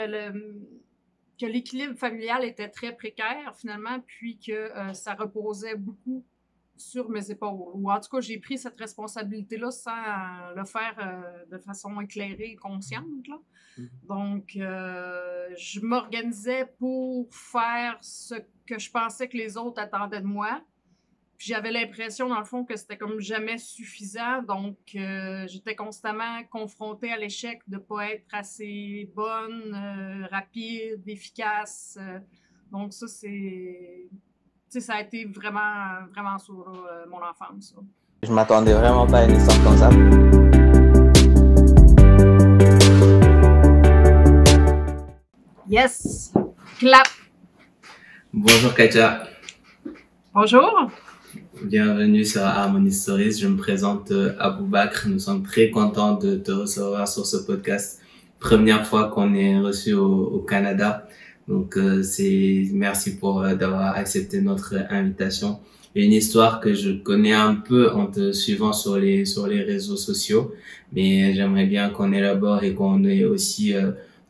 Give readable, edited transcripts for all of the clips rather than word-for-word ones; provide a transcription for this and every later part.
Que l'équilibre familial était très précaire finalement, puis que ça reposait beaucoup sur mes épaules. Ou en tout cas, j'ai pris cette responsabilité-là sans le faire de façon éclairée et consciente, là. Donc, je m'organisais pour faire ce que je pensais que les autres attendaient de moi. Puis j'avais l'impression, dans le fond, que c'était comme jamais suffisant. Donc, j'étais constamment confrontée à l'échec de ne pas être assez bonne, rapide, efficace. Donc, ça, c'est... Tu sais, ça a été vraiment, vraiment sur mon enfance. Ça. Je m'attendais vraiment pas à une histoire comme ça. Yes! Clap! Bonjour Katia. Bonjour! Bienvenue sur Harmony Stories. Je me présente Aboubakr. Nous sommes très contents de te recevoir sur ce podcast. Première fois qu'on est reçu au Canada. Donc merci pour d'avoir accepté notre invitation. Une histoire que je connais un peu en te suivant sur les réseaux sociaux, mais j'aimerais bien qu'on élabore et qu'on ait aussi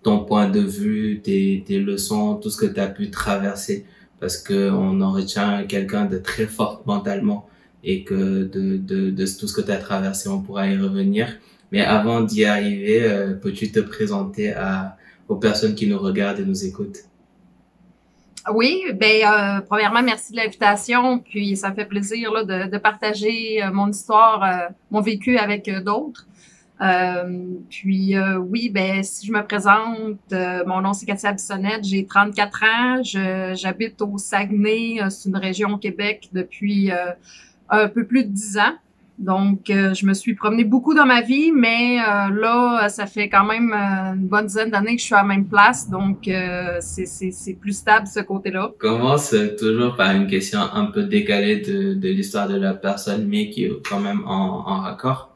ton point de vue, tes leçons, tout ce que tu as pu traverser, parce que on en retient quelqu'un de très fort mentalement et que de tout ce que tu as traversé, on pourra y revenir. Mais avant d'y arriver, peux-tu te présenter aux personnes qui nous regardent et nous écoutent? Oui, ben premièrement, merci de l'invitation. Puis ça me fait plaisir là, de partager mon histoire, mon vécu avec d'autres. Oui, ben si je me présente, mon nom c'est Katia Bissonnette, j'ai 34 ans, j'habite au Saguenay, c'est une région au Québec depuis un peu plus de 10 ans. Donc, je me suis promenée beaucoup dans ma vie, mais là, ça fait quand même une bonne dizaine d'années que je suis à la même place. Donc, c'est plus stable ce côté-là. Commence toujours par une question un peu décalée de l'histoire de la personne, mais qui est quand même en raccord.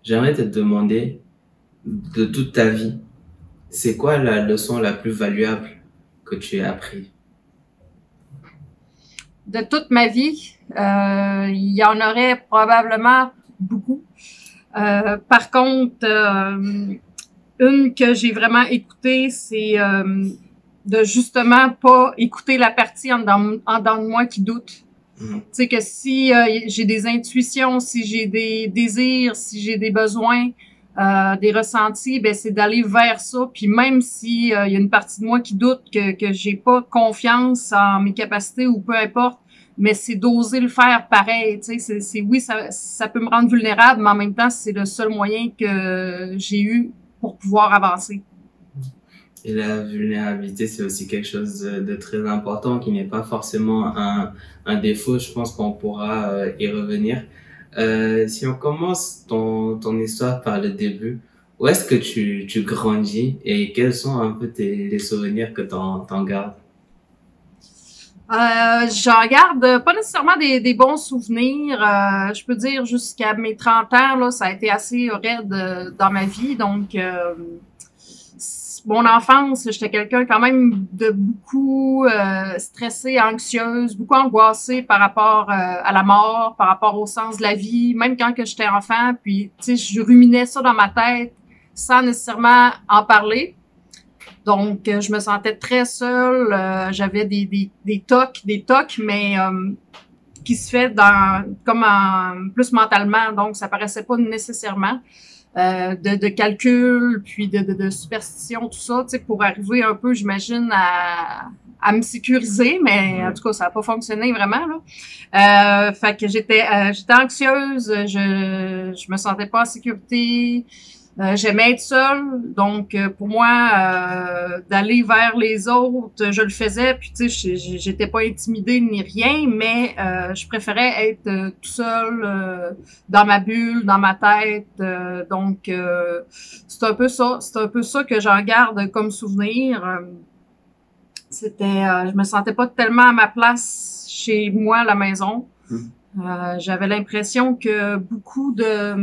J'aimerais te demander, de toute ta vie, c'est quoi la leçon la plus valuable que tu as appris? De toute ma vie, il y en aurait probablement beaucoup. Par contre, une que j'ai vraiment écoutée, c'est de justement pas écouter la partie en dedans de moi qui doute. Tu sais que si j'ai des intuitions, si j'ai des désirs, si j'ai des besoins, des ressentis, ben c'est d'aller vers ça. Puis même si il y a une partie de moi qui doute que j'ai pas confiance en mes capacités ou peu importe, mais c'est d'oser le faire pareil. Tu sais, oui, ça peut me rendre vulnérable, mais en même temps, c'est le seul moyen que j'ai eu pour pouvoir avancer. Et la vulnérabilité, c'est aussi quelque chose de très important qui n'est pas forcément un défaut. Je pense qu'on pourra y revenir. Si on commence ton histoire par le début, où est-ce que tu grandis et quels sont un peu les souvenirs que t'en gardes? J'en garde pas nécessairement des bons souvenirs. Je peux dire jusqu'à mes 30 ans, là, ça a été assez raide dans ma vie. Donc, mon enfance, j'étais quelqu'un quand même de beaucoup stressée, anxieuse, beaucoup angoissée par rapport à la mort, par rapport au sens de la vie, même quand que j'étais enfant. Puis, tu sais, je ruminais ça dans ma tête sans nécessairement en parler. Donc, je me sentais très seule. J'avais des tocs, mais qui se fait plus mentalement. Donc, ça paraissait pas nécessairement. De calcul, puis de superstition, tout ça, tu sais, pour arriver un peu, j'imagine, à me sécuriser, en tout cas, ça n'a pas fonctionné vraiment, là. Fait que j'étais anxieuse, je me sentais pas en sécurité, j'aimais être seule, donc pour moi, d'aller vers les autres, je le faisais, puis tu sais, j'étais pas intimidée ni rien, mais je préférais être tout seul dans ma bulle, dans ma tête, donc c'est un peu ça que j'en garde comme souvenir. Je me sentais pas tellement à ma place chez moi à la maison. J'avais l'impression que beaucoup de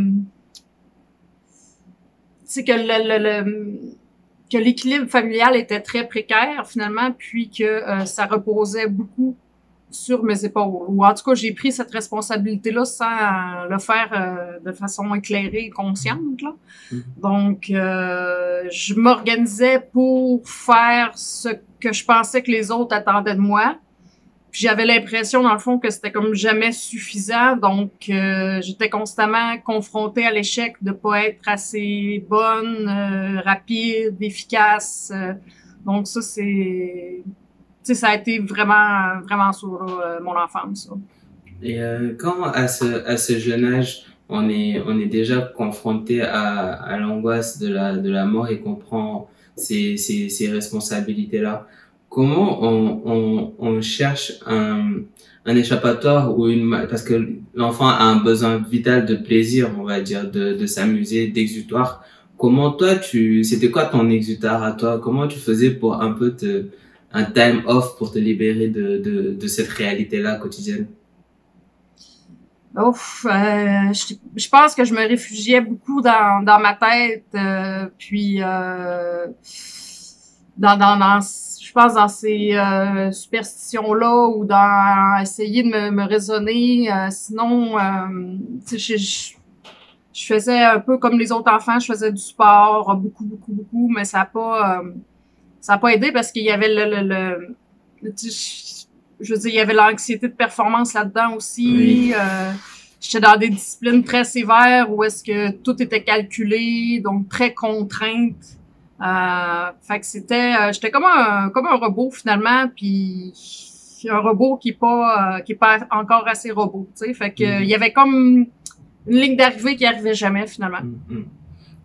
tu sais que l'équilibre familial était très précaire finalement, puis que ça reposait beaucoup sur mes épaules. Ou en tout cas, j'ai pris cette responsabilité-là sans le faire de façon éclairée et consciente, là. Donc, je m'organisais pour faire ce que je pensais que les autres attendaient de moi. Puis j'avais l'impression, dans le fond, que c'était comme jamais suffisant. Donc, j'étais constamment confrontée à l'échec de pas être assez bonne, rapide, efficace. Donc, ça, c'est... Tu sais, ça a été vraiment, vraiment sur mon enfance, ça. Et quand à ce jeune âge, on est déjà confronté à l'angoisse de la mort et qu'on prend ces responsabilités-là, comment on cherche un échappatoire ou parce que l'enfant a un besoin vital de plaisir, on va dire, de s'amuser, d'exutoire. Comment toi, c'était quoi ton exutoire à toi? Comment tu faisais pour un peu un time off pour te libérer de cette réalité-là quotidienne? Ouf, je pense que je me réfugiais beaucoup dans ma tête, puis je pense dans ces superstitions-là ou dans essayer de me raisonner. Sinon, tu sais, je faisais un peu comme les autres enfants, je faisais du sport, beaucoup, mais ça a pas aidé parce qu'il y avait je veux dire, il y avait l'anxiété de performance là-dedans aussi. Oui. J'étais dans des disciplines très sévères où est-ce que tout était calculé, donc très contrainte. Fait que j'étais comme un robot finalement, puis un robot qui est pas encore assez robot, tu sais. Fait que il y avait comme une ligne d'arrivée qui arrivait jamais finalement.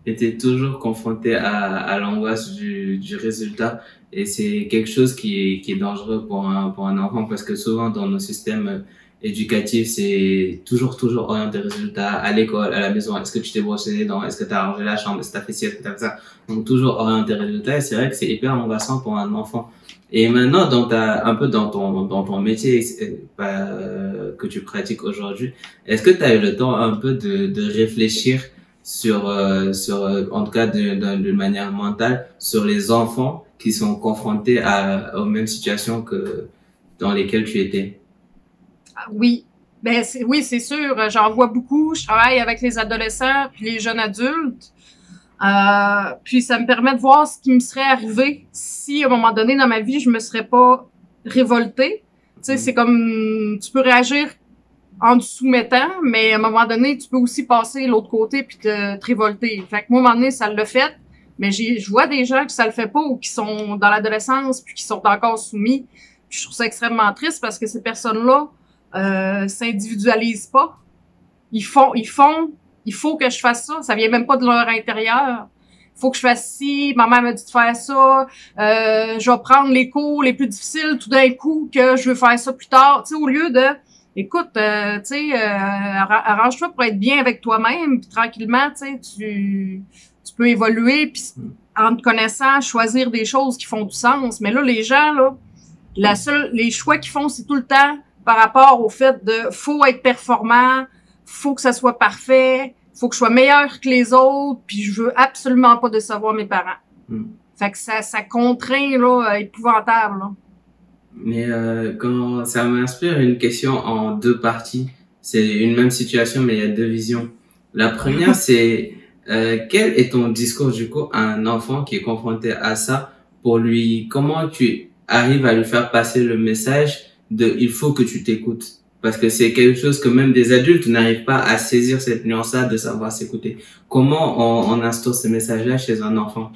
Et t'es toujours confronté à l'angoisse du résultat. Et c'est quelque chose qui est dangereux pour un enfant parce que souvent dans nos systèmes éducatifs, c'est toujours orienté résultat à l'école, à la maison. Est-ce que tu t'es brossé les dents? Est-ce que t'as rangé la chambre? Est-ce que t'as fait ci? Est-ce que t'as fait ça? Donc toujours orienté résultat. Et c'est vrai que c'est hyper angoissant pour un enfant. Et maintenant, un peu dans ton métier que tu pratiques aujourd'hui, est-ce que tu as eu le temps un peu de réfléchir sur en tout cas d'une manière mentale sur les enfants qui sont confrontés aux mêmes situations que dans lesquelles tu étais? Oui. Oui, c'est sûr. J'en vois beaucoup. Je travaille avec les adolescents puis les jeunes adultes. Puis ça me permet de voir ce qui me serait arrivé si, à un moment donné dans ma vie, je me serais pas révoltée. Tu sais, c'est comme, tu peux réagir en te soumettant, mais à un moment donné, tu peux aussi passer l'autre côté puis te révolter. Fait que moi, à un moment donné, ça l'a fait, mais je vois des gens que ça le fait pas ou qui sont dans l'adolescence puis qui sont encore soumis. Puis je trouve ça extrêmement triste parce que ces personnes-là s'individualisent pas. Il faut que je fasse ça. Ça vient même pas de leur intérieur. Il faut que je fasse ci. Ma mère m'a dit de faire ça. Je vais prendre les cours les plus difficiles tout d'un coup que je veux faire ça plus tard. Tu sais, au lieu de, écoute, tu sais, arrange-toi pour être bien avec toi-même. Puis tranquillement, tu sais, tu peux évoluer. Puis en te connaissant, choisir des choses qui font du sens. Mais là, les gens, là, les choix qu'ils font, c'est tout le temps par rapport au fait de faut être performant, faut que ça soit parfait, faut que je sois meilleur que les autres, puis je veux absolument pas décevoir mes parents. Fait que ça contraint là, épouvantable. Là. Mais quand ça m'inspire une question en deux parties, c'est une même situation mais il y a deux visions. La première c'est quel est ton discours du coup à un enfant qui est confronté à ça pour lui, comment tu arrives à lui faire passer le message de il faut que tu t'écoutes? Parce que c'est quelque chose que même des adultes n'arrivent pas à saisir cette nuance-là de savoir s'écouter. Comment on instaure ce message-là chez un enfant?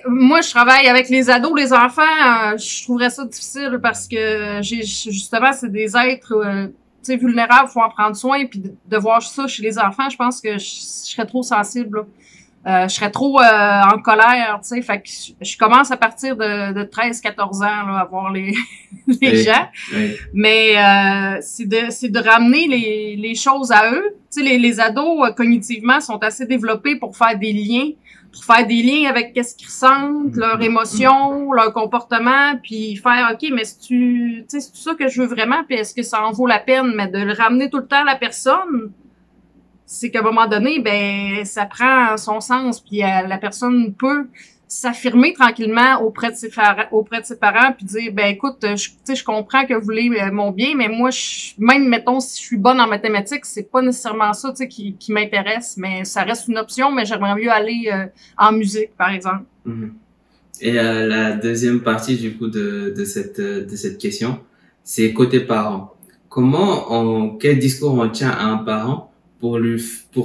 Moi, je travaille avec les ados, les enfants. Je trouverais ça difficile parce que justement, c'est des êtres tu sais, vulnérables, faut en prendre soin. Puis de voir ça chez les enfants, je pense que je serais trop sensible. Je serais trop en colère, tu sais. Fait que je commence à partir de 13-14 ans là, à voir les gens. Oui. Mais c'est de ramener les choses à eux. Tu sais, les ados cognitivement sont assez développés pour faire des liens avec qu'est-ce qu'ils ressentent, leurs émotions, leur comportement, puis faire OK, mais c'est ça que je veux vraiment, puis est-ce que ça en vaut la peine, mais de le ramener tout le temps à la personne. C'est qu'à un moment donné, ça prend son sens, puis la personne peut s'affirmer tranquillement auprès de ses parents, puis dire, ben écoute, je comprends que vous voulez mon bien, mais moi, même, mettons, si je suis bonne en mathématiques, c'est pas nécessairement ça, qui m'intéresse, mais ça reste une option, mais j'aimerais mieux aller en musique, par exemple. Mhm. Et la deuxième partie, du coup, de cette question, c'est côté parent. Quel discours on tient à un parent pour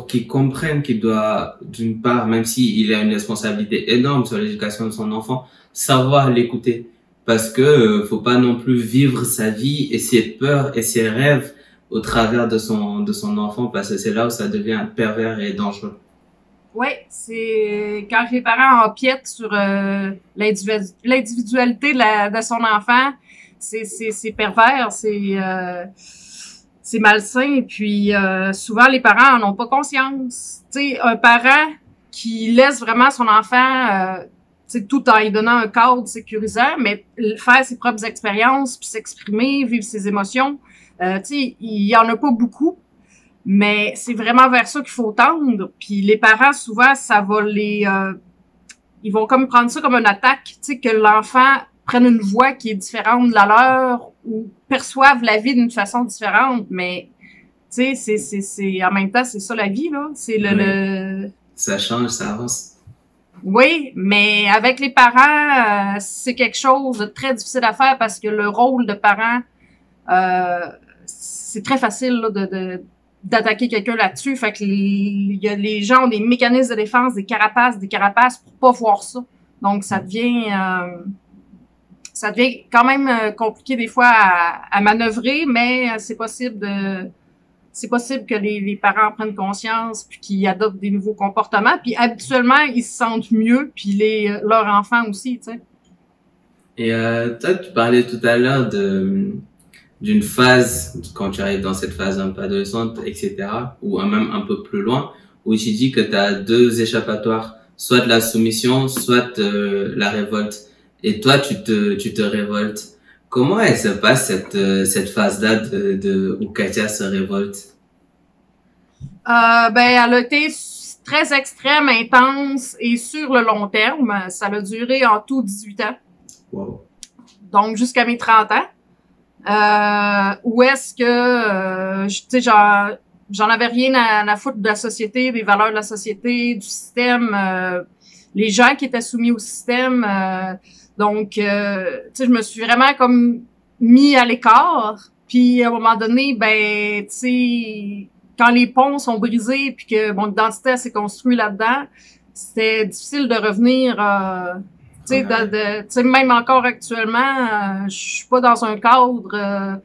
qu'il comprenne qu'il doit, d'une part, même s'il a une responsabilité énorme sur l'éducation de son enfant, savoir l'écouter. Parce que faut pas non plus vivre sa vie et ses peurs et ses rêves au travers de son enfant, parce que c'est là où ça devient pervers et dangereux. Oui, c'est quand les parents empiètent sur l'individualité de son enfant, c'est pervers, c'est malsain. Et puis souvent les parents en ont pas conscience. Tu sais, un parent qui laisse vraiment son enfant, tout en lui donnant un cadre sécurisant, mais faire ses propres expériences, puis s'exprimer, vivre ses émotions. Tu sais, il y en a pas beaucoup. Mais c'est vraiment vers ça qu'il faut tendre. Puis les parents, souvent, ça va ils vont comme prendre ça comme une attaque, tu sais, que l'enfant prenne une voix qui est différente de la leur ou perçoive la vie d'une façon différente. Mais, tu sais, c'est en même temps, c'est ça la vie, là. C'est Ça change, ça avance. Oui, mais avec les parents, c'est quelque chose de très difficile à faire parce que le rôle de parent, c'est très facile, là, d'attaquer quelqu'un là-dessus. Fait que les gens ont des mécanismes de défense, des carapaces pour pas voir ça. Donc, ça devient quand même compliqué des fois à manœuvrer, mais c'est possible que les parents prennent conscience puis qu'ils adoptent des nouveaux comportements. Puis habituellement, ils se sentent mieux, puis leurs enfants aussi, tu sais. Et toi, tu parlais tout à l'heure d'une phase, quand tu arrives dans cette phase un peu adolescente, etc., ou même un peu plus loin, où tu dis que tu as deux échappatoires, soit de la soumission, soit la révolte. Et toi, tu te révoltes. Comment elle se passe cette phase-là où Katia se révolte? Ben, elle a été très extrême, intense et sur le long terme. Ça a duré en tout 18 ans. Wow. Donc, jusqu'à mes 30 ans. Où est-ce que, tu sais, j'en avais rien à foutre de la société, des valeurs de la société, du système, les gens qui étaient soumis au système. Donc, tu sais, je me suis vraiment comme mis à l'écart. Puis, à un moment donné, ben, tu sais, quand les ponts sont brisés puis que mon identité s'est construite là-dedans, c'était difficile de revenir... tu sais, même encore actuellement, je suis pas dans un cadre,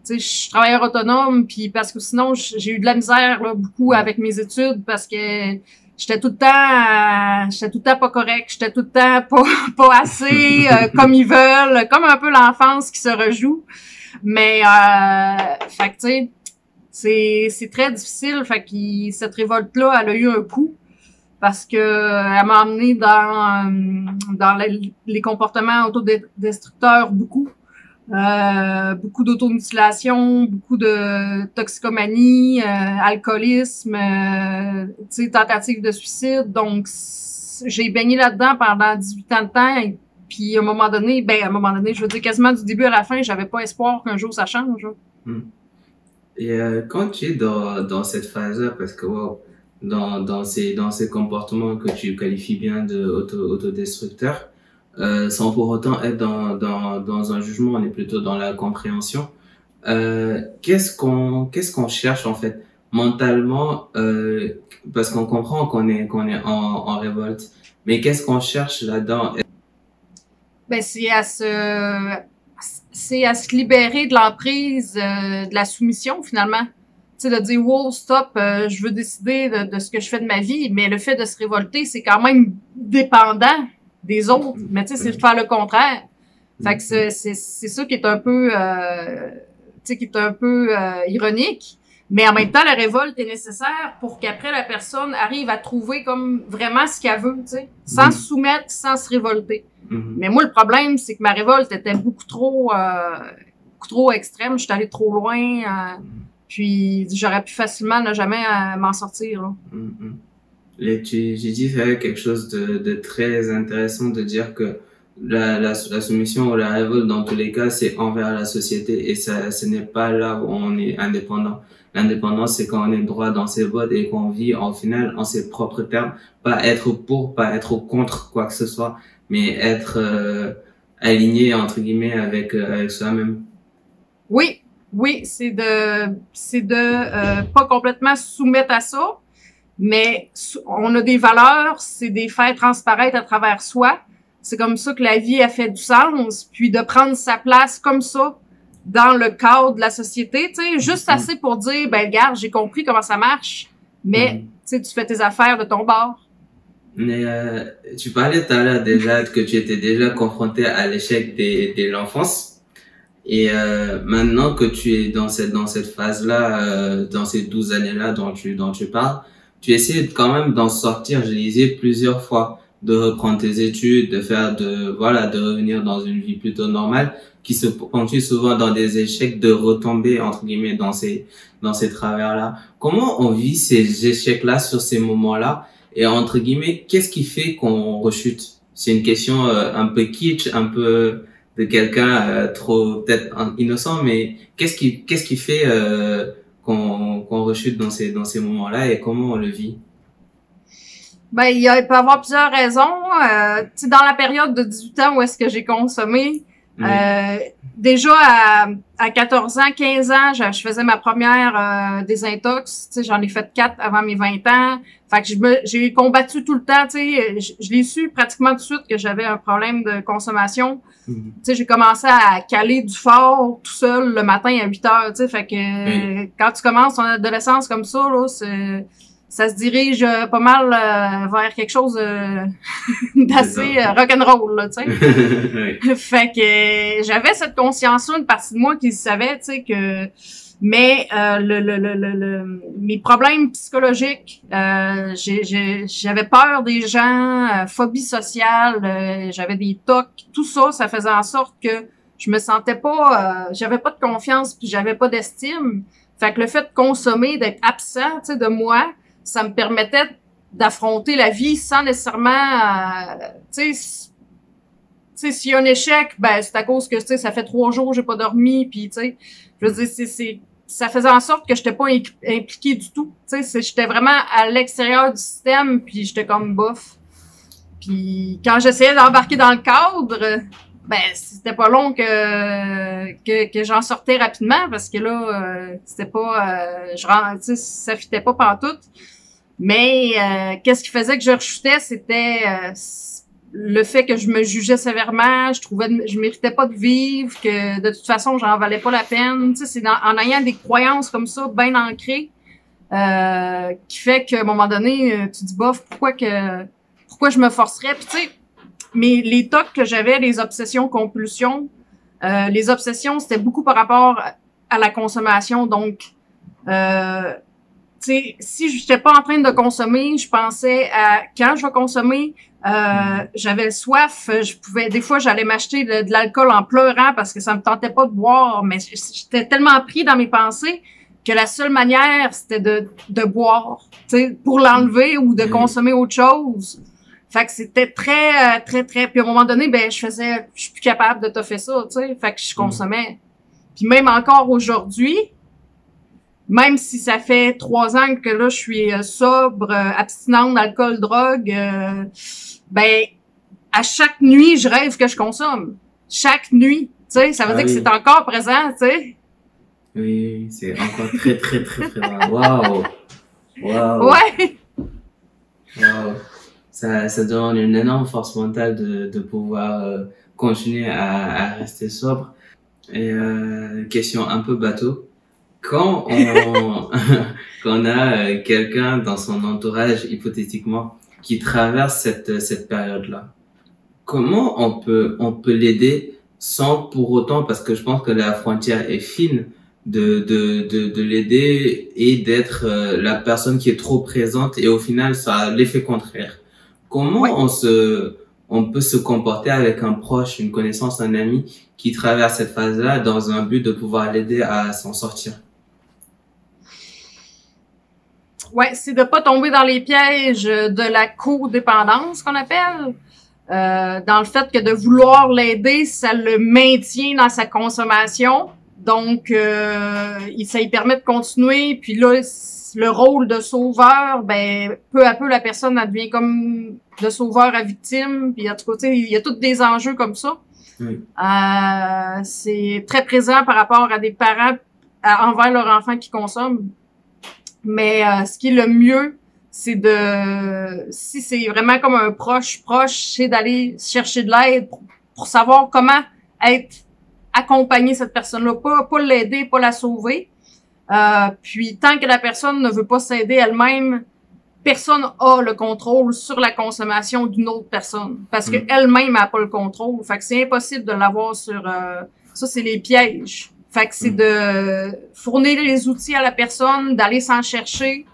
tu sais, je suis travailleur autonome, puis parce que sinon, j'ai eu de la misère, là, beaucoup avec mes études, parce que j'étais tout le temps pas correct, j'étais tout le temps pas assez, comme ils veulent, comme un peu l'enfance qui se rejoue. Mais, fait que, tu sais, c'est très difficile, fait que cette révolte-là, elle a eu un coup. Parce que elle m'a amené dans les comportements autodestructeurs beaucoup. Beaucoup d'automutilation, beaucoup de toxicomanie, alcoolisme, tu sais, tentative de suicide. Donc, j'ai baigné là-dedans pendant 18 ans de temps. Et puis, à un moment donné, je veux dire, quasiment du début à la fin, j'avais pas espoir qu'un jour ça change. Et quand tu es dans cette phase-là, parce que wow, dans ces comportements que tu qualifies bien de autodestructeurs, sans pour autant être dans un jugement, on est plutôt dans la compréhension. Qu'est-ce qu'on cherche en fait mentalement, parce qu'on comprend qu'on est en révolte, mais qu'est-ce qu'on cherche là-dedans? Ben, c'est à se libérer de l'emprise de la soumission finalement. Tu sais, de dire, wow, stop, je veux décider de ce que je fais de ma vie, mais le fait de se révolter, c'est quand même dépendant des autres. Mais tu sais, c'est de faire le contraire. Fait que c'est ça qui est un peu, ironique. Mais en même temps, la révolte est nécessaire pour qu'après la personne arrive à trouver comme vraiment ce qu'elle veut, tu sais, sans se soumettre, sans se révolter. Mais moi, le problème, c'est que ma révolte était beaucoup trop extrême. J'étais allée trop loin. Puis j'aurais pu facilement ne jamais m'en sortir. Là. J'ai dit quelque chose de très intéressant de dire que la soumission ou la révolte dans tous les cas c'est envers la société et ça ce n'est pas là où on est indépendant. L'indépendance c'est quand on est droit dans ses bottes et qu'on vit en final en ses propres termes, pas être pour, pas être contre quoi que ce soit, mais être aligné entre guillemets avec soi-même. Oui, oui, c'est de pas complètement se soumettre à ça, mais on a des valeurs, c'est des faire transparaître à travers soi. C'est comme ça que la vie a fait du sens, puis de prendre sa place comme ça dans le cadre de la société, tu sais, juste assez pour dire, ben regarde, j'ai compris comment ça marche, mais tu sais, tu fais tes affaires de ton bord. Mais tu parlais tout à l'heure déjà que tu étais déjà confronté à l'échec dès l'enfance. Et maintenant que tu es dans cette phase-là, dans ces 12 années-là dont tu parles, tu essaies quand même d'en sortir. Je lisais plusieurs fois de reprendre tes études, de revenir dans une vie plutôt normale, qui se ponctue souvent dans des échecs, de retomber entre guillemets dans ces travers-là. Comment on vit ces échecs-là sur ces moments-là et entre guillemets, qu'est-ce qui fait qu'on rechute? C'est une question un peu kitsch, un peu de quelqu'un trop peut-être innocent, mais qu'est-ce qui fait qu'on rechute dans ces moments-là et comment on le vit? Ben, il peut y avoir plusieurs raisons. Tu sais, dans la période de 18 ans où est-ce que j'ai consommé, déjà à 14 ans, 15 ans, je faisais ma première désintox. Tu sais, j'en ai fait 4 avant mes 20 ans. Fait que j'ai combattu tout le temps. Tu sais, je l'ai su pratiquement tout de suite que j'avais un problème de consommation. Tu sais, j'ai commencé à caler du fort tout seul le matin à 8 heures. Tu sais, fait que quand tu commences ton adolescence comme ça, là, ça se dirige pas mal vers quelque chose d'assez rock'n'roll, là, tu sais. Fait que j'avais cette conscience-là, une partie de moi qui savait, tu sais, que... Mais mes problèmes psychologiques, j'avais peur des gens, phobie sociale, j'avais des tocs, tout ça, ça faisait en sorte que je me sentais pas... j'avais pas de confiance puis j'avais pas d'estime. Fait que le fait de consommer, d'être absent, tu sais, de moi... ça me permettait d'affronter la vie sans nécessairement, tu sais, s'il y a un échec, ben c'est à cause que, tu sais, ça fait 3 jours j'ai pas dormi, puis tu sais, je veux dire, ça faisait en sorte que j'étais pas impliquée du tout, tu sais, j'étais vraiment à l'extérieur du système, puis j'étais comme bof. Puis quand j'essayais d'embarquer dans le cadre, ben c'était pas long que j'en sortais rapidement parce que là c'était pas tu sais, ça fitait pas pantoute. Mais qu'est-ce qui faisait que je rechutais, c'était le fait que je me jugeais sévèrement, je méritais pas de vivre, que de toute façon j'en valais pas la peine. Tu sais, c'est en ayant des croyances comme ça bien ancrées qui fait qu'à un moment donné tu dis bof, pourquoi je me forcerais. Puis tu sais, mais les tocs que j'avais, les obsessions, compulsions, les obsessions, c'était beaucoup par rapport à la consommation. Donc, tu sais, si je n'étais pas en train de consommer, je pensais à quand je vais consommer. J'avais soif, des fois, j'allais m'acheter de l'alcool en pleurant parce que ça me tentait pas de boire. Mais j'étais tellement pris dans mes pensées que la seule manière, c'était de boire, tu sais, pour l'enlever ou de consommer autre chose. Fait que c'était très, puis à un moment donné, ben, je suis plus capable de toffer ça, tu sais. Fait que je consommais. Puis même encore aujourd'hui, même si ça fait 3 ans que là, je suis sobre, abstinente d'alcool, drogue, ben, à chaque nuit, je rêve que je consomme. Chaque nuit, tu sais. Ça veut dire que c'est encore présent, tu sais. Oui, c'est encore très, très, très présent. Waouh! Waouh! Ouais! Waouh! Ça demande une énorme force mentale de pouvoir continuer à rester sobre. Et question un peu bateau. Quand on a quelqu'un dans son entourage, hypothétiquement, qui traverse cette période-là, comment on peut l'aider sans pour autant, parce que je pense que la frontière est fine, de l'aider et d'être la personne qui est trop présente et au final ça a l'effet contraire. Comment on peut se comporter avec un proche, une connaissance, un ami qui traverse cette phase-là dans un but de pouvoir l'aider à s'en sortir? Ouais, c'est de pas tomber dans les pièges de la codépendance qu'on appelle. Dans le fait que de vouloir l'aider, ça le maintient dans sa consommation. Donc, ça lui permet de continuer. Puis là, le rôle de sauveur, ben peu à peu, la personne elle devient comme de sauveur à victime. Puis en tout cas, il y a tous des enjeux comme ça. Oui. C'est très présent par rapport à des parents envers leur enfant qui consomment. Mais ce qui est le mieux, c'est si c'est vraiment comme un proche, c'est d'aller chercher de l'aide pour savoir comment accompagner cette personne-là, pas l'aider, pas la sauver. Puis tant que la personne ne veut pas s'aider elle-même, personne a le contrôle sur la consommation d'une autre personne parce que elle-même n'a pas le contrôle. Fait que c'est impossible de l'avoir sur ça, c'est les pièges. Fait que c'est de fournir les outils à la personne, d'aller s'en chercher,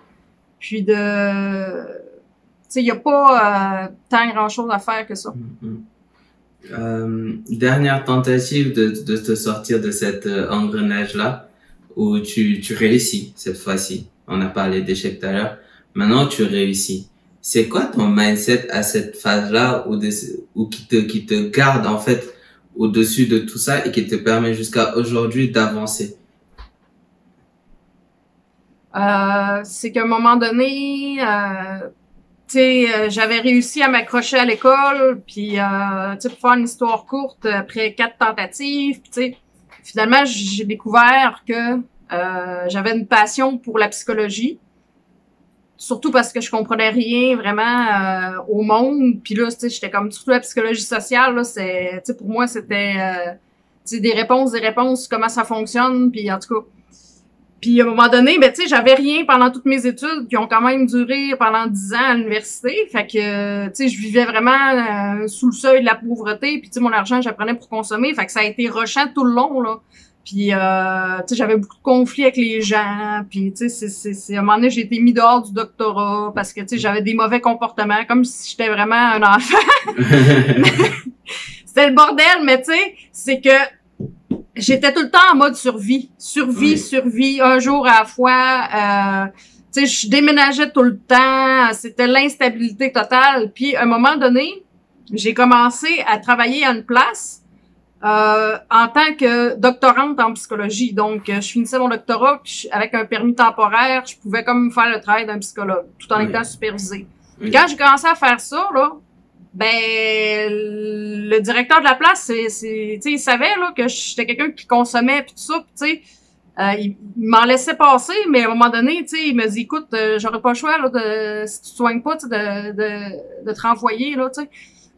puis tu sais, il y a pas tant grand-chose à faire que ça. Dernière tentative de te sortir de cet engrenage-là, où tu réussis cette fois-ci. On a parlé d'échec tout à l'heure. Maintenant, tu réussis. C'est quoi ton mindset à cette phase-là où qui te garde, en fait, au-dessus de tout ça et qui te permet jusqu'à aujourd'hui d'avancer? C'est qu'à un moment donné, tu sais, j'avais réussi à m'accrocher à l'école, puis tu sais, pour faire une histoire courte, après 4 tentatives, tu sais, finalement, j'ai découvert que j'avais une passion pour la psychologie. Surtout parce que je comprenais rien vraiment au monde. Puis là, tu sais, j'étais comme surtout la psychologie sociale. Là, tu sais, pour moi, c'était tu sais, des réponses, comment ça fonctionne. Puis en tout cas, puis à un moment donné, ben tu sais, j'avais rien pendant toutes mes études qui ont quand même duré pendant 10 ans à l'université. Fait que tu sais, je vivais vraiment sous le seuil de la pauvreté. Puis tu sais, mon argent, j'apprenais pour consommer. Fait que ça a été rushant tout le long là. Puis, tu sais, j'avais beaucoup de conflits avec les gens. Puis, tu sais, à un moment donné, j'ai été mis dehors du doctorat parce que, tu sais, j'avais des mauvais comportements, comme si j'étais vraiment un enfant. C'était le bordel, mais tu sais, c'est que j'étais tout le temps en mode survie. Survie, un jour à la fois. Tu sais, je déménageais tout le temps. C'était l'instabilité totale. Puis, à un moment donné, j'ai commencé à travailler à une place en tant que doctorante en psychologie. Donc, je finissais mon doctorat, puis avec un permis temporaire, je pouvais comme faire le travail d'un psychologue, tout en étant supervisé. Puis quand j'ai commencé à faire ça, là, ben, le directeur de la place, tu sais, il savait, là, que j'étais quelqu'un qui consommait, puis tout ça, puis tu sais, il m'en laissait passer, mais à un moment donné, tu sais, il me dit, écoute, j'aurais pas le choix, là, si tu te soignes pas, tu sais, de te renvoyer, là, tu sais.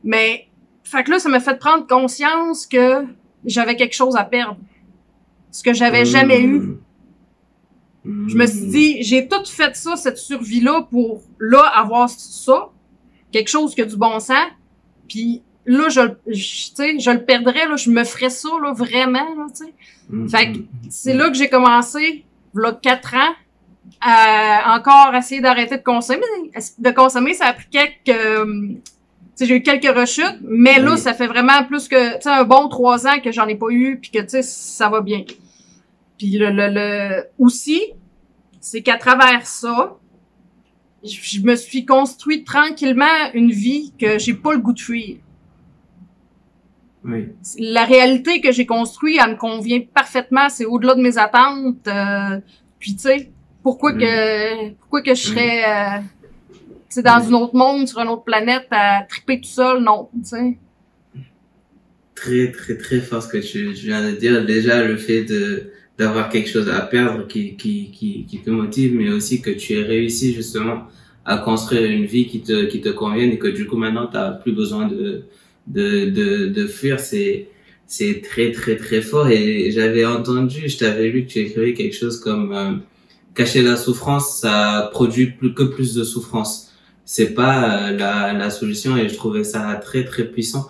Mais, fait que là, ça m'a fait prendre conscience que j'avais quelque chose à perdre. Ce que j'avais jamais eu. Je me suis dit, j'ai tout fait ça, cette survie-là, pour, là, avoir ça. Quelque chose qui a du bon sens. Puis là, tu sais, je le perdrais, là, je me ferais ça, là, vraiment, là, tu sais. Fait que c'est là que j'ai commencé, là, 4 ans, à encore essayer d'arrêter de consommer. Ça a pris j'ai eu quelques rechutes, mais là, ça fait vraiment plus que, tu sais, un bon 3 ans que j'en ai pas eu, puis que, tu sais, ça va bien. Puis aussi, c'est qu'à travers ça, je me suis construit tranquillement une vie que j'ai pas le goût de fuir. Oui. La réalité que j'ai construite, elle me convient parfaitement, c'est au-delà de mes attentes. Puis, tu sais, pourquoi que je serais... c'est dans un autre monde, sur une autre planète, à triper tout seul, non, tu sais. Très, très, très fort ce que tu viens de dire. Déjà, le fait d'avoir quelque chose à perdre qui te motive, mais aussi que tu aies réussi, justement, à construire une vie qui te convienne et que, du coup, maintenant, t'as plus besoin de fuir. C'est très, très, très fort. Et j'avais entendu, je t'avais lu que tu écrivais quelque chose comme, cacher la souffrance, ça produit plus de souffrance. C'est pas la solution, et je trouvais ça très très puissant,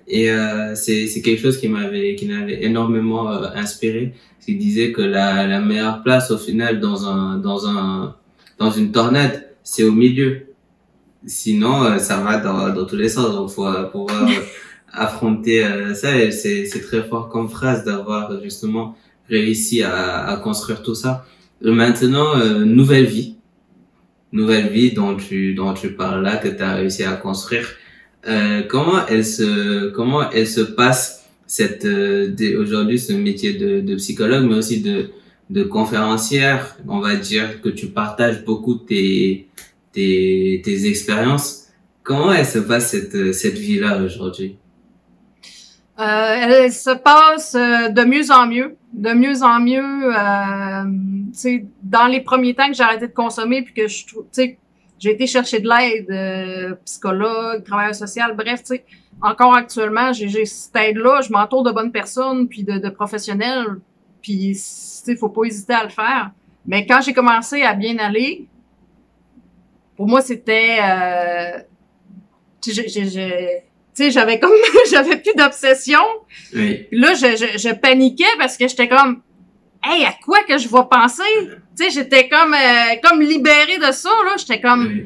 et c'est quelque chose qui m'avait énormément inspiré. Il disait que la meilleure place au final dans une tornade, c'est au milieu, sinon ça va dans tous les sens. Donc faut pouvoir affronter ça, et c'est très fort comme phrase d'avoir justement réussi à construire tout ça. Maintenant, nouvelle vie. nouvelle vie dont tu parles là, que tu as réussi à construire, comment elle se passe aujourd'hui ce métier de psychologue, mais aussi de conférencière, on va dire que tu partages beaucoup tes expériences. Comment elle se passe cette vie-là aujourd'hui? Elle se passe de mieux en mieux. De mieux en mieux, tu sais, dans les premiers temps que j'ai arrêté de consommer, puis que tu sais, j'ai été chercher de l'aide, psychologue, travailleur social, bref, tu sais, encore actuellement, j'ai cette aide-là, je m'entoure de bonnes personnes, puis de professionnels, puis, tu sais, faut pas hésiter à le faire. Mais quand j'ai commencé à bien aller, pour moi, c'était, tu sais, j'avais comme, j'avais plus d'obsession. Oui. Puis là, je paniquais parce que j'étais comme, hey, à quoi que je vais penser? Tu sais, j'étais comme libérée de ça, là. J'étais comme, Oui.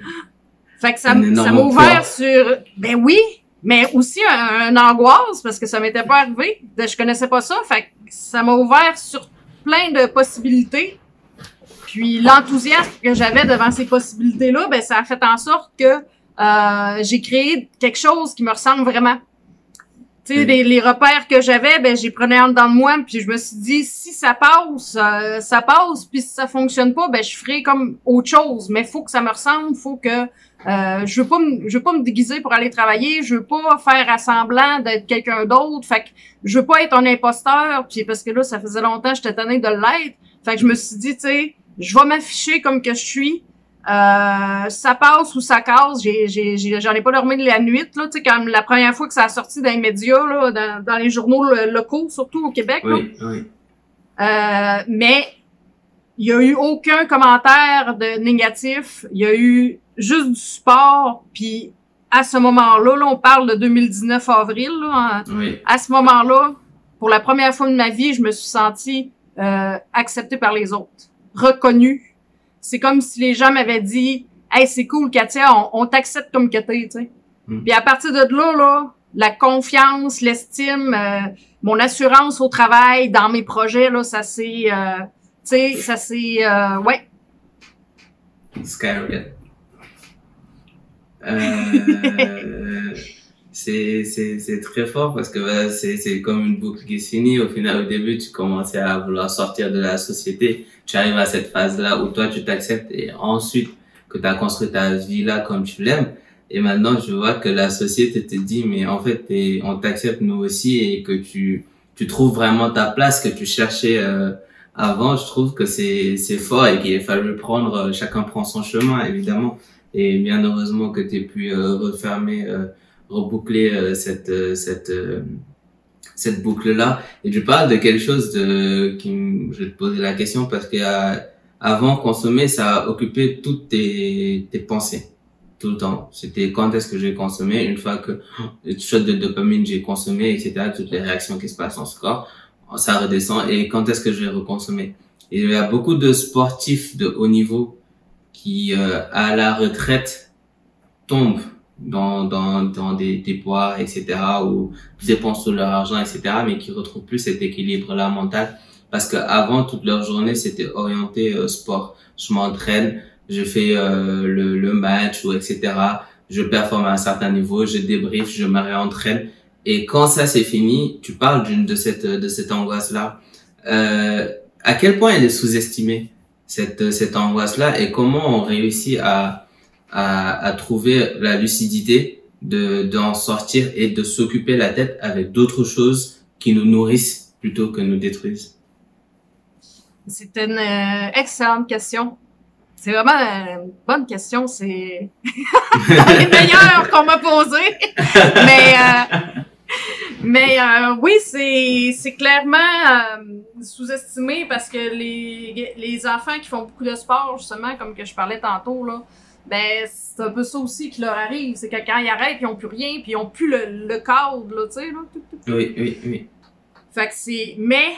fait que ça m'a ouvert sur, ben oui, mais aussi un angoisse parce que ça m'était pas arrivé. Je connaissais pas ça. Fait que ça m'a ouvert sur plein de possibilités. Puis l'enthousiasme que j'avais devant ces possibilités-là, ben ça a fait en sorte que j'ai créé quelque chose qui me ressemble vraiment. Tu sais, les repères que j'avais, ben j'y prenais en dedans de moi, puis je me suis dit si ça passe, ça passe, puis si ça fonctionne pas, ben je ferai comme autre chose. Mais faut que ça me ressemble, faut que je veux pas me déguiser pour aller travailler, je veux pas faire à semblant d'être quelqu'un d'autre. Fait que je veux pas être un imposteur, puis parce que là ça faisait longtemps que j'étais tannée de l'être. Fait que je me suis dit, tu sais, je vais m'afficher comme que je suis. Ça passe ou ça casse. J'en ai pas dormi de la nuit, là, tu sais, comme la première fois que ça a sorti dans les médias, là, dans les journaux locaux, surtout au Québec, là. Oui, oui. Mais il y a eu aucun commentaire de négatif. Il y a eu juste du support. Puis à ce moment-là, là, on parle de 2019 avril, là, Oui. à ce moment-là, pour la première fois de ma vie, je me suis sentie acceptée par les autres, reconnue. C'est comme si les gens m'avaient dit « Hey, c'est cool, Katia, on t'accepte comme que t'es, tu sais. » Puis à partir de là, la confiance, l'estime, mon assurance au travail, dans mes projets, là, ça s'est, tu sais, ça s'est, ouais. Skyrocket. C'est très fort parce que voilà, c'est comme une boucle qui se finit. Au final, au début, tu commençais à vouloir sortir de la société. Tu arrives à cette phase-là où toi, tu t'acceptes et ensuite que tu as construit ta vie là comme tu l'aimes. Et maintenant, je vois que la société te dit, mais en fait, on t'accepte nous aussi et que tu trouves vraiment ta place que tu cherchais avant. Je trouve que c'est fort et qu'il a fallu prendre, chacun prend son chemin, évidemment. Et bien heureusement que tu aies pu reboucler cette boucle-là. Et tu parles de quelque chose je vais te poser la question parce que avant, consommer, ça a occupé toutes tes pensées. Tout le temps. C'était quand est-ce que j'ai consommé, une fois que le shot de dopamine j'ai consommé, etc., toutes les réactions qui se passent dans ce corps, ça redescend, et quand est-ce que je vais reconsommer. Et il y a beaucoup de sportifs de haut niveau qui, à la retraite, tombent dans des déboires, etc., ou dépensent tout leur argent, etc., mais qui retrouvent plus cet équilibre-là mental. Parce que avant, toute leur journée, c'était orienté sport. Je m'entraîne, je fais le match, ou etc. Je performe à un certain niveau, je débrief, je me réentraîne. Et quand ça c'est fini, tu parles de cette angoisse-là. À quel point elle est sous-estimée, cette angoisse-là, et comment on réussit à trouver la lucidité d'en sortir et de s'occuper la tête avec d'autres choses qui nous nourrissent plutôt que nous détruisent? C'est une excellente question. C'est vraiment une bonne question. C'est les meilleures qu'on m'a posées. Mais oui, c'est clairement sous-estimé parce que les enfants qui font beaucoup de sport, justement, comme que je parlais tantôt, là, ben c'est un peu ça aussi qui leur arrive. C'est que quand ils arrêtent, ils n'ont plus rien, puis ils n'ont plus le cadre, là, tu sais, là. Oui. Fait que mais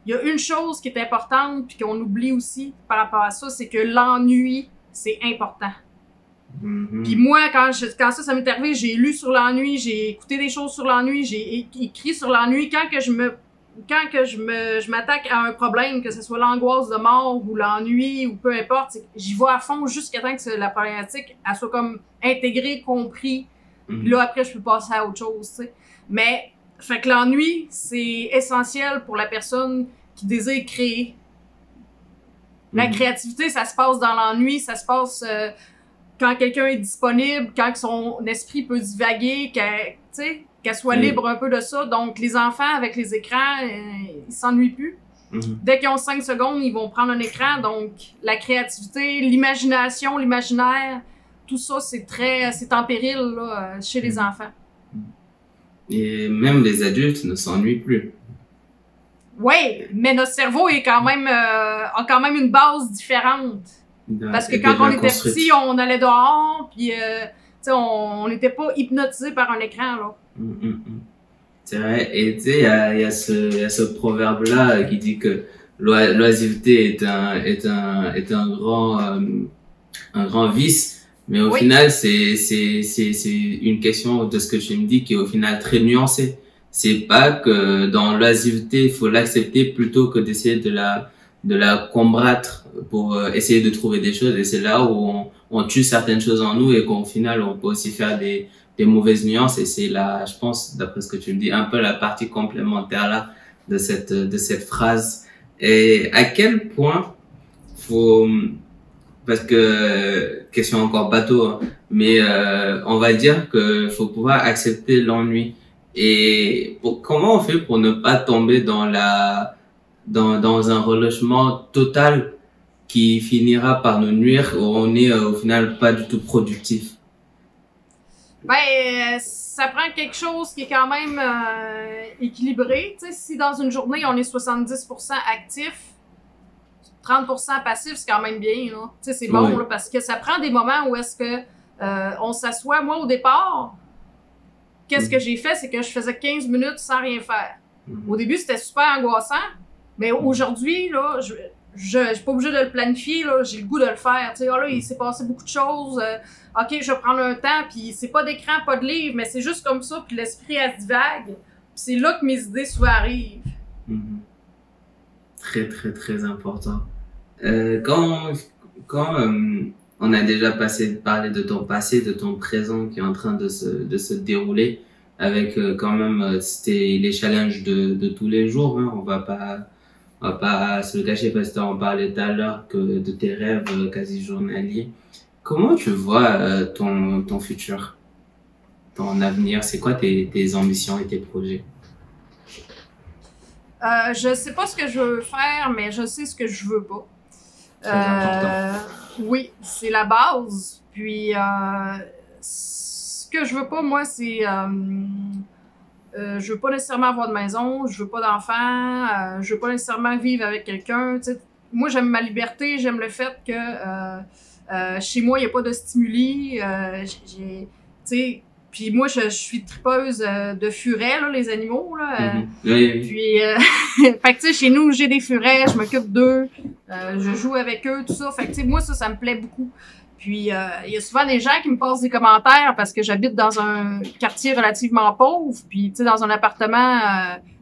il y a une chose qui est importante puis qu'on oublie aussi par rapport à ça, c'est que l'ennui, c'est important. Mm-hmm. Puis moi, quand ça m'est arrivé, j'ai lu sur l'ennui, j'ai écouté des choses sur l'ennui, j'ai écrit sur l'ennui. Quand que je me quand que je m'attaque à un problème, que ce soit l'angoisse de mort ou l'ennui ou peu importe, j'y vais à fond jusqu'à temps que la problématique elle soit comme intégrée, compris. Puis là, après, je peux passer à autre chose, tu sais. Mais, fait que l'ennui, c'est essentiel pour la personne qui désire créer. La créativité, ça se passe dans l'ennui, ça se passe quand quelqu'un est disponible, quand son esprit peut divaguer, qu'elle soit libre un peu de ça. Donc, les enfants, avec les écrans, ils s'ennuient plus. Dès qu'ils ont 5 secondes, ils vont prendre un écran. Donc, la créativité, l'imagination, l'imaginaire, tout ça, c'est en péril là, chez les enfants. Et même les adultes ne s'ennuient plus. Oui, mais notre cerveau est quand même a quand même une base différente. Parce que quand on était petit, on allait dehors, puis on n'était pas hypnotisé par un écran là. C'est vrai. Et tu sais, il y a ce proverbe-là qui dit que l'oisiveté est un grand vice. Mais au final, c'est une question de ce que tu me dis qui est au final très nuancée. C'est pas que dans l'oisiveté, il faut l'accepter plutôt que d'essayer de la combattre pour essayer de trouver des choses. Et c'est là où on tue certaines choses en nous et qu'au final, on peut aussi faire des mauvaises nuances. Et c'est là, je pense, d'après ce que tu me dis, un peu la partie complémentaire là de cette phrase. Et à quel point parce que, question encore bateau, hein, mais on va dire que faut pouvoir accepter l'ennui. Et comment on fait pour ne pas tomber dans un relâchement total qui finira par nous nuire, où on est au final pas du tout productif? Ben, ça prend quelque chose qui est quand même équilibré. Tu sais, si dans une journée, on est 70% actif, 30% passif, c'est quand même bien, là. Tu sais, c'est bon, là, parce que ça prend des moments où est-ce que on s'assoit. Moi, au départ, qu'est-ce que j'ai fait, c'est que je faisais 15 minutes sans rien faire. Au début, c'était super angoissant, mais aujourd'hui, là, je suis pas obligée de le planifier, là, j'ai le goût de le faire. Tu sais, là, il s'est passé beaucoup de choses. OK, je vais prendre un temps, puis c'est pas d'écran, pas de livre, mais c'est juste comme ça, puis l'esprit, elle se divague. Puis c'est là que mes idées souvent arrivent. Très, très, très important. Quand on a déjà parlé de ton passé, de ton présent qui est en train de se dérouler avec quand même c'était les challenges de tous les jours, hein, on va pas se le cacher parce que on parlait tout à l'heure que de tes rêves quasi journaliers. Comment tu vois ton futur, ton avenir? C'est quoi tes ambitions et tes projets? Je sais pas ce que je veux faire, mais je sais ce que je veux pas. Très important. Oui, c'est la base. Puis, ce que je veux pas, moi, c'est... je veux pas nécessairement avoir de maison, je veux pas d'enfants, je veux pas nécessairement vivre avec quelqu'un. Tu sais, moi, j'aime ma liberté, j'aime le fait que chez moi, il n'y a pas de stimuli. Tu sais, puis moi, je suis tripeuse de furets, là, les animaux. Là, Oui. Puis, fait que tu sais, chez nous, j'ai des furets, je m'occupe d'eux, je joue avec eux, tout ça. Fait que tu sais, moi, ça me plaît beaucoup. Puis, il y a souvent des gens qui me passent des commentaires parce que j'habite dans un quartier relativement pauvre, puis tu sais, dans un appartement.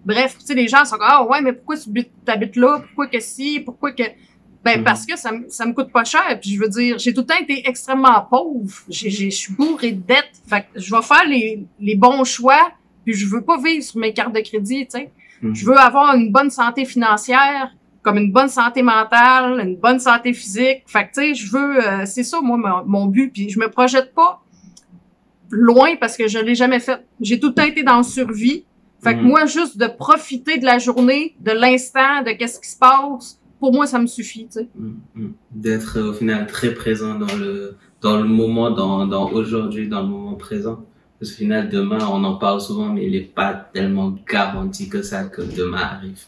Bref, tu sais, les gens sont comme « Ah ouais, mais pourquoi tu habites là? Pourquoi que si? Pourquoi que... » Ben, parce que ça me coûte pas cher. Puis je veux dire, j'ai tout le temps été extrêmement pauvre. Je suis bourrée de dettes. Fait que je vais faire les bons choix. Puis je veux pas vivre sur mes cartes de crédit, tu sais. Je veux avoir une bonne santé financière, comme une bonne santé mentale, une bonne santé physique. Fait que tu sais, je veux, c'est ça moi mon but. Puis je me projette pas loin parce que je l'ai jamais fait. J'ai tout le temps été dans survie. Fait que moi, juste de profiter de la journée, de l'instant, de qu'est-ce qui se passe. Pour moi, ça me suffit, tu sais. D'être au final très présent dans le moment, dans aujourd'hui, dans le moment présent. Parce qu'au final, demain, on en parle souvent, mais il n'est pas tellement garanti que ça, que demain arrive.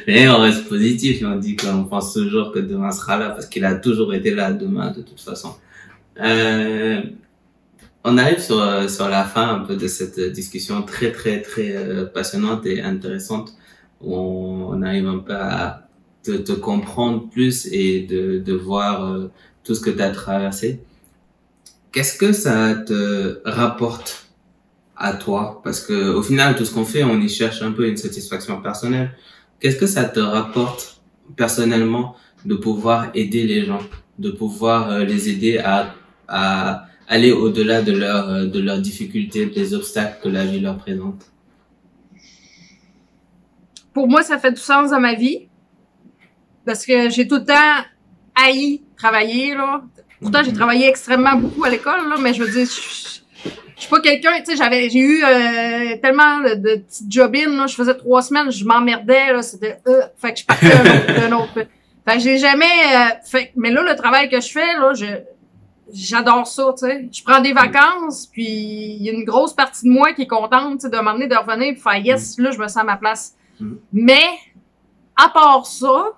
Et on reste positif et on dit qu'on pense toujours que demain sera là parce qu'il a toujours été là demain, de toute façon. On arrive sur la fin un peu de cette discussion très, très, très passionnante et intéressante. On arrive un peu à te comprendre plus et de voir tout ce que tu as traversé. Qu'est-ce que ça te rapporte à toi? Parce que au final, tout ce qu'on fait, on y cherche un peu une satisfaction personnelle. Qu'est-ce que ça te rapporte personnellement de pouvoir aider les gens, de pouvoir les aider à aller au-delà de leurs difficultés, des obstacles que la vie leur présente? Pour moi, ça fait du sens dans ma vie. Parce que j'ai tout le temps haï travailler, là. Pourtant, j'ai travaillé extrêmement beaucoup à l'école, là, mais je veux dire, je suis pas quelqu'un, tu sais, j'ai eu tellement de petites job-in, là, je faisais 3 semaines, je m'emmerdais, là, c'était fait que je partais d'un autre. Fait que j'ai jamais mais là, le travail que je fais, là, j'adore ça, tu sais. Je prends des vacances, puis il y a une grosse partie de moi qui est contente, tu sais, de m'emmener, de revenir, puis faire yes, là, je me sens à ma place. Mais, à part ça,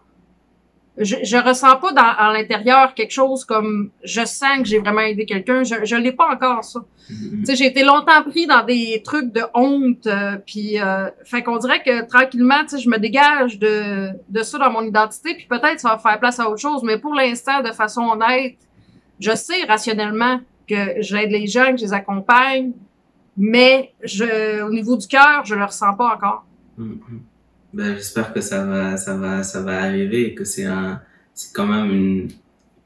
je ressens pas à l'intérieur quelque chose comme je sens que j'ai vraiment aidé quelqu'un. Je l'ai pas encore, ça. Tu sais, j'ai été longtemps pris dans des trucs de honte, puis fait qu'on dirait que tranquillement, tu sais, je me dégage de ça dans mon identité, puis peut-être ça va faire place à autre chose, mais pour l'instant, de façon honnête, je sais rationnellement que j'aide les gens, que je les accompagne, mais au niveau du cœur, je le ressens pas encore. Ben, j'espère que ça va arriver et que c'est quand même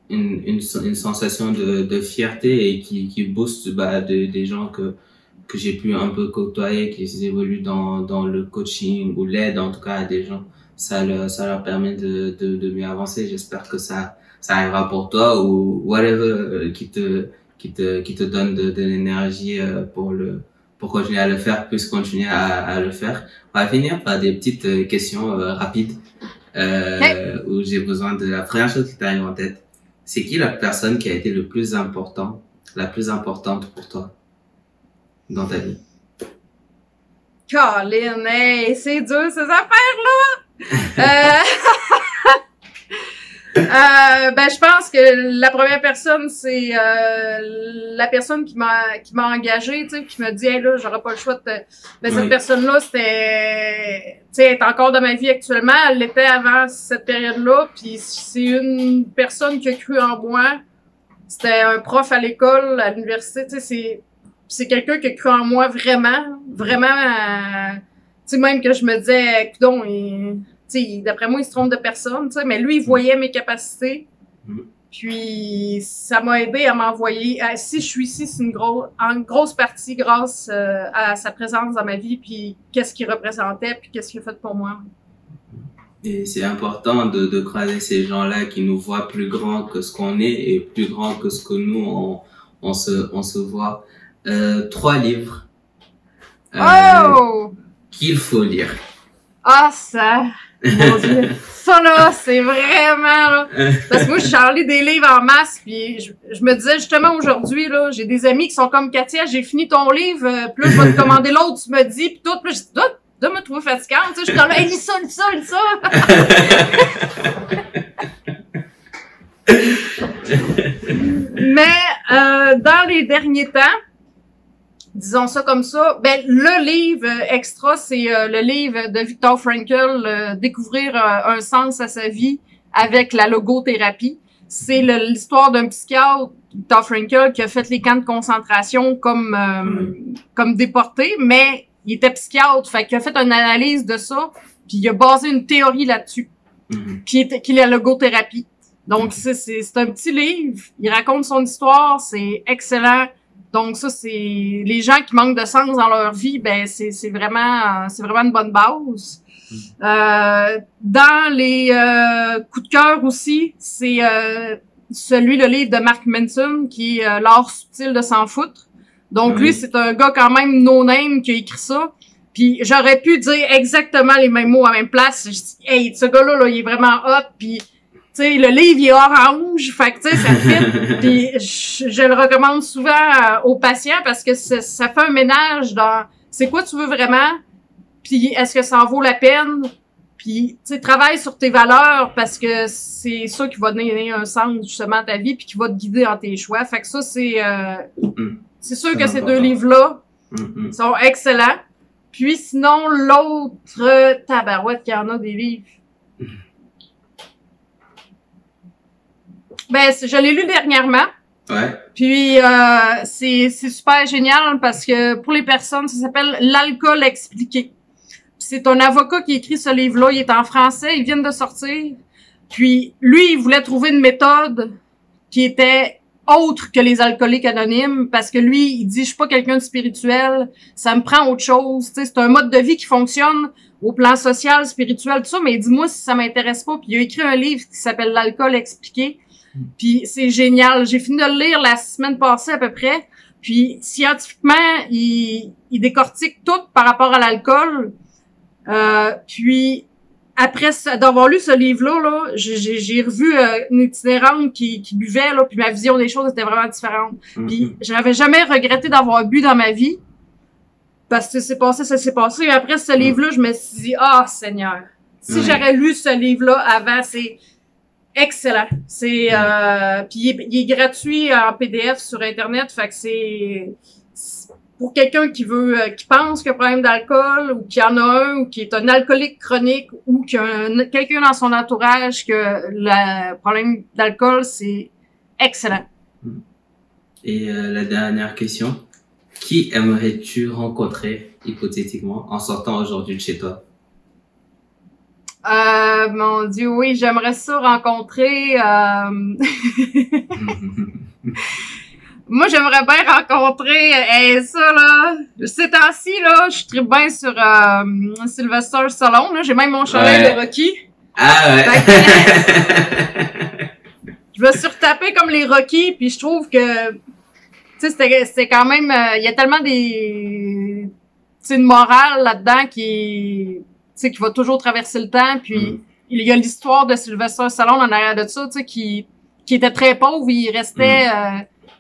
une sensation de fierté et qui booste, des gens que j'ai pu un peu côtoyer, qui évoluent dans le coaching ou l'aide, en tout cas, à des gens. Ça leur permet de mieux avancer. J'espère que ça arrivera pour toi ou whatever, qui te donne de l'énergie, pour continuer à le faire, plus continuer à le faire. On va finir par des petites questions rapides, où j'ai besoin de la première chose qui t'arrive en tête. C'est qui la personne qui a été la plus importante pour toi dans ta vie? Colin, hey, c'est dur ces affaires-là! Je pense que la première personne, c'est la personne qui m'a engagée, tu sais, qui m'a dit, hey, là, j'aurais pas le choix de cette personne-là, c'était, tu sais, elle est encore dans ma vie actuellement, elle l'était avant cette période-là, puis c'est une personne qui a cru en moi. C'était un prof à l'école, à l'université, tu sais, c'est quelqu'un qui a cru en moi vraiment, tu sais, même que je me disais, coudonc, d'après moi, il se trompe de personne, tu sais, mais lui, il voyait mes capacités. Puis, ça m'a aidé à m'envoyer. Si je suis ici, c'est en grosse partie grâce à sa présence dans ma vie, puis qu'est-ce qu'il représentait, puis qu'est-ce qu'il a fait pour moi. Et c'est important de croiser ces gens-là qui nous voient plus grands que ce qu'on est et plus grands que ce que nous, on se voit. 3 livres qu'il faut lire. Ah, ça... Mon Dieu. Ça, là, c'est vraiment, là. Parce que moi, je charlie des livres en masse, puis je me disais, justement, aujourd'hui, là, j'ai des amis qui sont comme, Katia, j'ai fini ton livre, puis là, je vais te commander l'autre, tu me dis, puis tout, puis je dis, de me trouver fatigante, tu sais, je suis comme là, hey, lis ça. Mais, dans les derniers temps, disons ça comme ça. Ben, le livre extra, c'est le livre de Viktor Frankl, Découvrir un sens à sa vie avec la logothérapie. C'est l'histoire d'un psychiatre, Viktor Frankl, qui a fait les camps de concentration comme déporté, mais il était psychiatre, fait qu'il a fait une analyse de ça, puis il a basé une théorie là-dessus, qui est la logothérapie. Donc, c'est un petit livre, il raconte son histoire, c'est excellent. Donc ça, c'est les gens qui manquent de sens dans leur vie, ben c'est vraiment une bonne base. Dans les coups de cœur aussi, c'est le livre de Mark Manson qui est L'art subtil de s'en foutre. Donc lui, c'est un gars quand même no-name qui a écrit ça. Puis j'aurais pu dire exactement les mêmes mots à la même place. Je dis, hey, ce gars-là, là, il est vraiment hot. Puis tu sais, le livre, il est orange, fait que, tu sais, ça fit. Puis je le recommande souvent aux patients parce que ça fait un ménage dans c'est quoi tu veux vraiment, puis est-ce que ça en vaut la peine, puis, tu sais, travaille sur tes valeurs parce que c'est ça qui va donner un sens, justement, à ta vie puis qui va te guider dans tes choix. Fait que ça, c'est sûr que ces 2 livres-là sont excellents. Puis sinon, l'autre tabarouette qu'il y en a des livres. Ben, je l'ai lu dernièrement. Ouais. Puis c'est super génial parce que pour les personnes, ça s'appelle l'alcool expliqué. C'est un avocat qui écrit ce livre-là, il est en français, il vient de sortir. Puis lui, il voulait trouver une méthode qui était autre que les alcooliques anonymes parce que lui, il dit je suis pas quelqu'un de spirituel, ça me prend autre chose, tu sais, c'est un mode de vie qui fonctionne au plan social, spirituel, tout ça, mais dis-moi si ça m'intéresse pas. Puis il a écrit un livre qui s'appelle L'alcool expliqué. Puis c'est génial. J'ai fini de le lire la semaine passée à peu près. Puis scientifiquement, il décortique tout par rapport à l'alcool. Puis après d'avoir lu ce livre-là, là, j'ai revu une itinérante qui buvait, là, puis ma vision des choses était vraiment différente. Puis j'avais jamais regretté d'avoir bu dans ma vie. Parce que ça s'est passé. Et après ce livre-là, je me suis dit, ah, Seigneur, si j'aurais lu ce livre-là avant, c'est excellent. C'est puis il est gratuit en PDF sur Internet, fait que c'est pour quelqu'un qui veut qui pense qu'il y a un problème d'alcool ou qui en a un ou qui est un alcoolique chronique ou qui a quelqu'un dans son entourage que le problème d'alcool, c'est excellent. Et la dernière question, qui aimerais-tu rencontrer hypothétiquement en sortant aujourd'hui de chez toi? Mon Dieu, oui, j'aimerais ça rencontrer. Moi, j'aimerais bien rencontrer ça là. Ces temps-ci là, je suis bien sur Sylvester Stallone. Là, j'ai même mon chalet de Rocky. Ah ouais. Je me suis retapé comme les Rocky, puis je trouve que tu sais, c'était quand même. Il y a tellement une morale là-dedans qui va toujours traverser le temps, puis il y a l'histoire de Sylvester Stallone en arrière de ça, tu sais, qui était très pauvre, il restait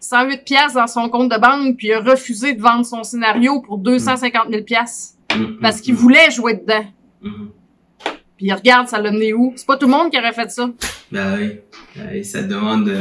108 piastres dans son compte de banque, puis il a refusé de vendre son scénario pour 250 000 piastres, parce qu'il voulait jouer dedans. Puis regarde, ça l'a mené où? C'est pas tout le monde qui aurait fait ça. Bah oui, ça demande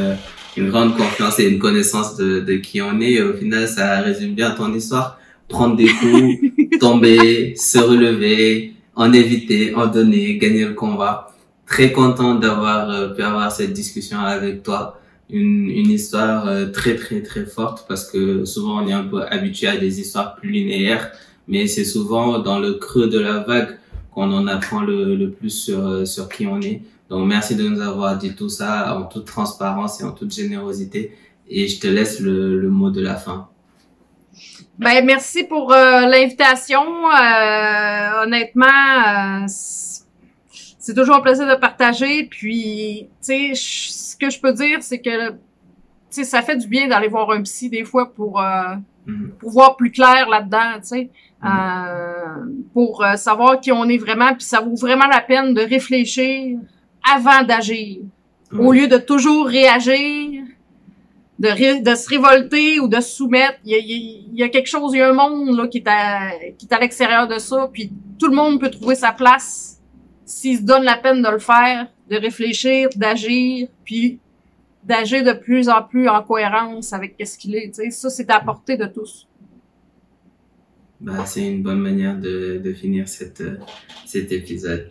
une grande confiance et une connaissance de qui on est, et au final, ça résume bien ton histoire. Prendre des coups, tomber, se relever, en éviter, en donner, gagner le combat. Très content d'avoir pu avoir cette discussion avec toi. Une histoire très très très forte parce que souvent on est un peu habitué à des histoires plus linéaires, mais c'est souvent dans le creux de la vague qu'on en apprend le plus sur qui on est. Donc merci de nous avoir dit tout ça en toute transparence et en toute générosité, et je te laisse le mot de la fin. Ben merci pour l'invitation. Honnêtement, c'est toujours un plaisir de partager. Puis, tu sais, ce que je peux dire, c'est que, tu sais, ça fait du bien d'aller voir un psy des fois pour voir plus clair là-dedans, tu sais, pour savoir qui on est vraiment. Puis ça vaut vraiment la peine de réfléchir avant d'agir, au lieu de toujours réagir. De se révolter ou de se soumettre. Il y a quelque chose, il y a un monde là qui est à l'extérieur de ça, puis tout le monde peut trouver sa place s'il se donne la peine de le faire, de réfléchir, d'agir, puis d'agir de plus en plus en cohérence avec ce qu'il est. Tu sais, ça, c'est à portée de tous. Bah, c'est une bonne manière de finir cet épisode.